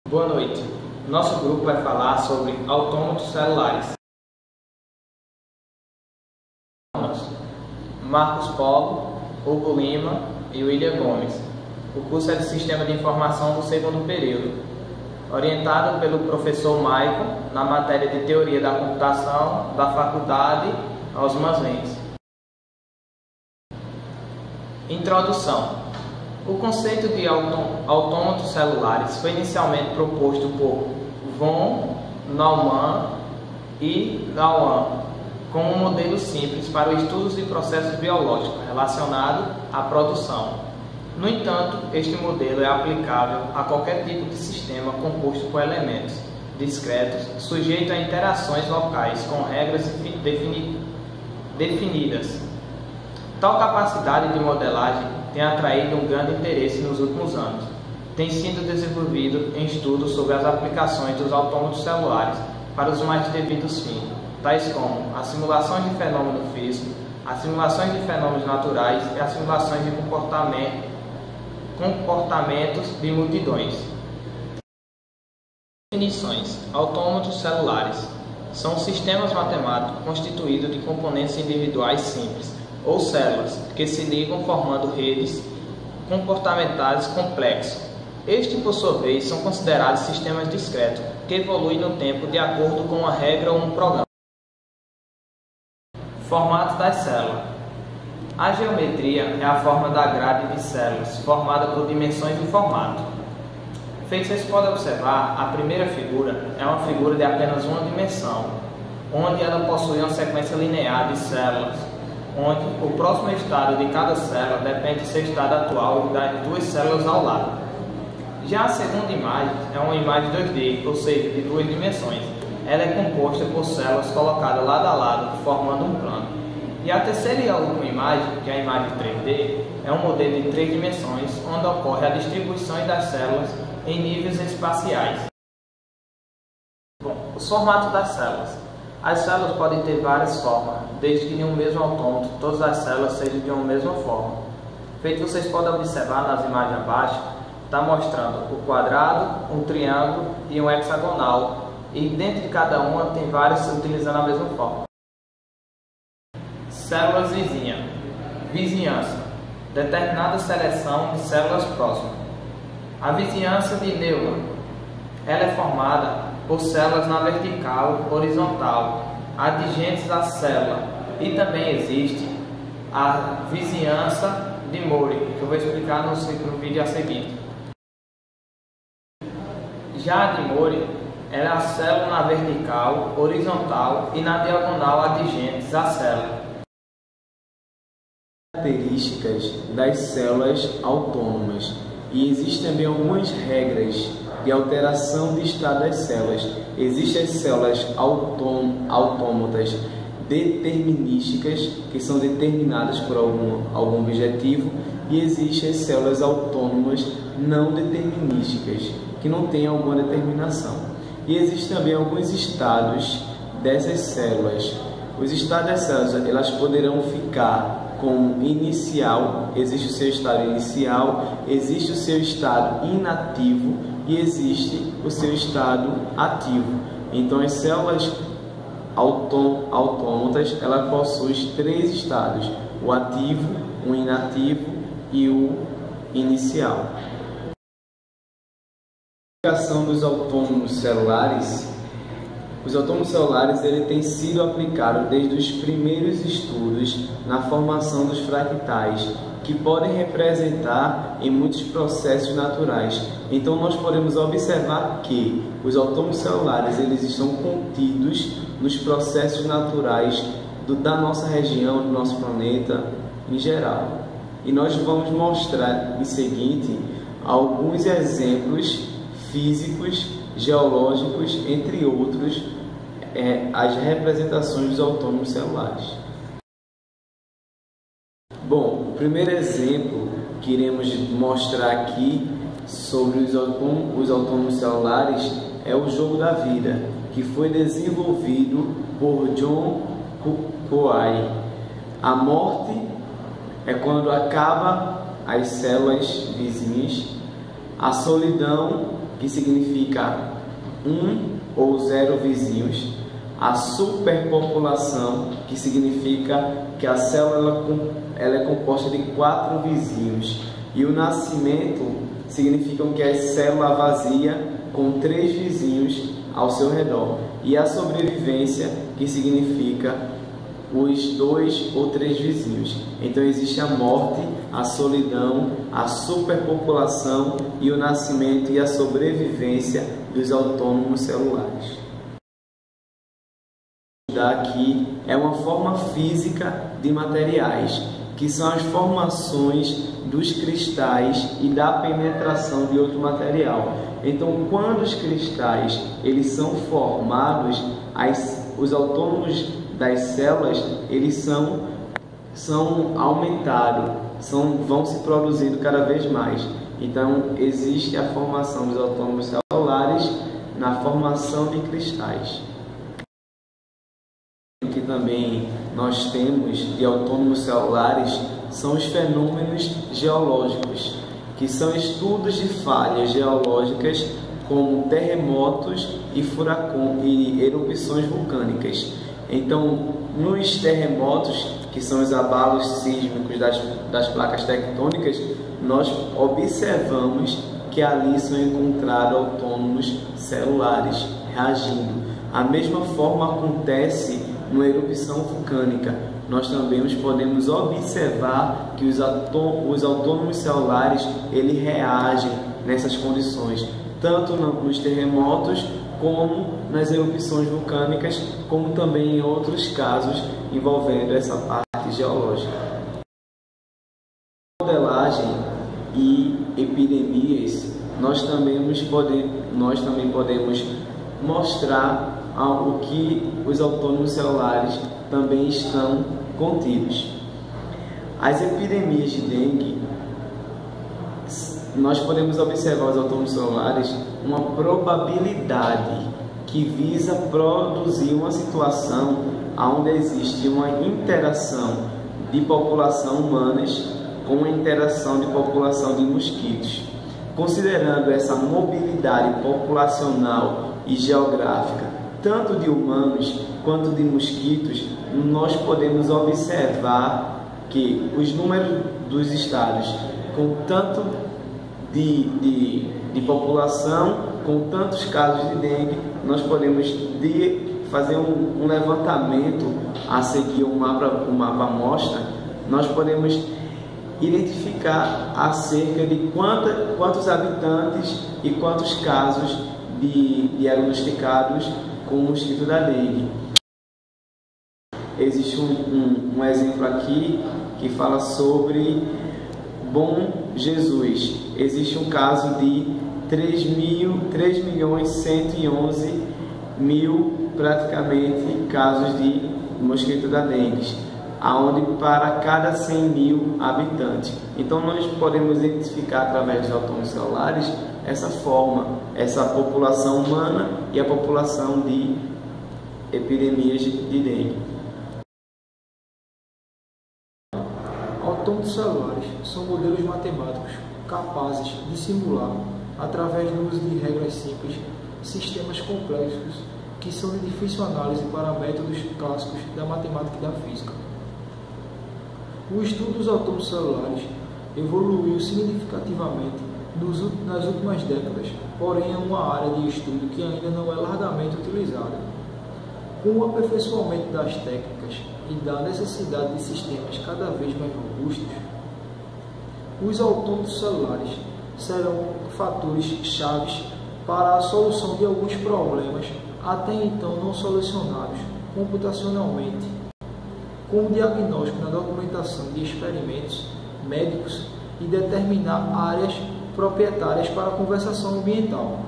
Boa noite. Nosso grupo vai falar sobre autômatos celulares. Marcos Paulo, Hugo Lima e William Gomes. O curso é de Sistema de Informação do segundo período, orientado pelo professor Maicon na matéria de Teoria da Computação da Faculdade Osmar Mendes. Introdução. O conceito de autômatos celulares foi inicialmente proposto por von Neumann e Gauss como um modelo simples para o estudo de processos biológicos relacionados à produção. No entanto, este modelo é aplicável a qualquer tipo de sistema composto por elementos discretos, sujeito a interações locais com regras definidas. Tal capacidade de modelagem tem atraído um grande interesse nos últimos anos. Tem sido desenvolvido em estudos sobre as aplicações dos autômatos celulares para os mais devidos fins, tais como as simulações de fenômenos físicos, as simulações de fenômenos naturais e as simulações de comportamentos de multidões. Definições. Autômatos celulares são sistemas matemáticos constituídos de componentes individuais simples, ou células, que se ligam formando redes comportamentais complexas. Estes, por sua vez, são considerados sistemas discretos, que evoluem no tempo de acordo com uma regra ou um programa. Formato das células. A geometria é a forma da grade de células, formada por dimensões de formato. Feito vocês podem observar, a primeira figura é uma figura de apenas uma dimensão, onde ela possui uma sequência linear de células, onde o próximo estado de cada célula depende do seu estado atual e das duas células ao lado. Já a segunda imagem é uma imagem 2D, ou seja, de duas dimensões. Ela é composta por células colocadas lado a lado, formando um plano. E a terceira e a última imagem, que é a imagem 3D, é um modelo de 3 dimensões, onde ocorre a distribuição das células em níveis espaciais. Os formatos das células. As células podem ter várias formas, desde que em um mesmo autômato todas as células sejam de uma mesma forma. Feito vocês podem observar nas imagens abaixo, está mostrando o quadrado, um triângulo e um hexagonal, e dentro de cada uma tem várias utilizando a mesma forma. Células vizinhas. Vizinhança. Determinada seleção de células próximas. A vizinhança de Neumann. Ela é formada por células na vertical, horizontal, adjacentes à célula. E também existe a vizinhança de Moore, que eu vou explicar no vídeo a seguir. Já a de Moore, ela é a célula na vertical, horizontal e na diagonal adjacentes à célula. Características das células autônomas. E existem também algumas regras de alteração de estado das células. Existem as células autômatas determinísticas, que são determinadas por algum objetivo, e existem as células autônomas não determinísticas, que não têm alguma determinação. E existem também alguns estados dessas células. Os estados das células, elas poderão ficar como inicial, existe o seu estado inicial, existe o seu estado inativo e existe o seu estado ativo. Então as células autômatas, ela possui 3 estados: o ativo, o inativo e o inicial. A aplicação dos autônomos celulares. Os autônomos celulares têm sido aplicados desde os primeiros estudos na formação dos fractais, que podem representar em muitos processos naturais. Então nós podemos observar que os autônomos celulares estão contidos nos processos naturais da nossa região, do nosso planeta em geral. E nós vamos mostrar em seguinte alguns exemplos físicos, geológicos, entre outros, as representações dos autônomos celulares. Bom, o primeiro exemplo que iremos mostrar aqui sobre os autônomos celulares é o jogo da vida, que foi desenvolvido por John Coay. A morte é quando acaba as células vizinhas. A solidão que significa um ou zero vizinhos, a superpopulação, que significa que a célula ela é composta de 4 vizinhos, e o nascimento significa que é célula vazia com 3 vizinhos ao seu redor, e a sobrevivência, que significa os 2 ou 3 vizinhos. Então existe a morte, a solidão, a superpopulação e o nascimento e a sobrevivência dos autônomos celulares. Aqui é uma forma física de materiais, que são as formações dos cristais e da penetração de outro material. Então, quando os cristais eles são formados, os autônomos das células eles são aumentados, vão se produzindo cada vez mais. Então, existe a formação dos autônomos celulares na formação de cristais. O que também nós temos de autônomos celulares são os fenômenos geológicos, que são estudos de falhas geológicas como terremotos e furacões e erupções vulcânicas. Então, nos terremotos, que são os abalos sísmicos das placas tectônicas, nós observamos que ali são encontrados autônomos celulares reagindo. A mesma forma acontece numa erupção vulcânica. Nós também podemos observar que os autônomos celulares eles reagem nessas condições, tanto nos terremotos como nas erupções vulcânicas, como também em outros casos envolvendo essa parte geológica. Modelagem e epidemias, nós também podemos mostrar o que os autônomos celulares também estão contidos. As epidemias de dengue, nós podemos observar os autônomos celulares uma probabilidade que visa produzir uma situação onde existe uma interação de população humanas com a interação de população de mosquitos. Considerando essa mobilidade populacional e geográfica, tanto de humanos quanto de mosquitos, nós podemos observar que os números dos estados com tanto de população, com tantos casos de dengue, nós podemos fazer um levantamento a seguir um mapa amostra, nós podemos identificar acerca de quantos habitantes e quantos casos diagnosticados com o mosquito da dengue. Existe um exemplo aqui que fala sobre Bom Jesus. Existe um caso de 3.111.000 praticamente casos de mosquito da dengue, aonde para cada 100.000 habitantes. Então nós podemos identificar através dos autônomos celulares essa população humana e a população de epidemias de dengue. Autônomos celulares são modelos matemáticos capazes de simular, através do uso de regras simples, sistemas complexos que são de difícil análise para métodos clássicos da matemática e da física. O estudo dos autônomos celulares evoluiu significativamente nas últimas décadas, porém é uma área de estudo que ainda não é largamente utilizada. Com o aperfeiçoamento das técnicas e da necessidade de sistemas cada vez mais robustos, os autônomos celulares serão fatores chaves para a solução de alguns problemas até então não solucionados computacionalmente, com o diagnóstico na documentação de experimentos médicos e determinar áreas proprietárias para a conservação ambiental.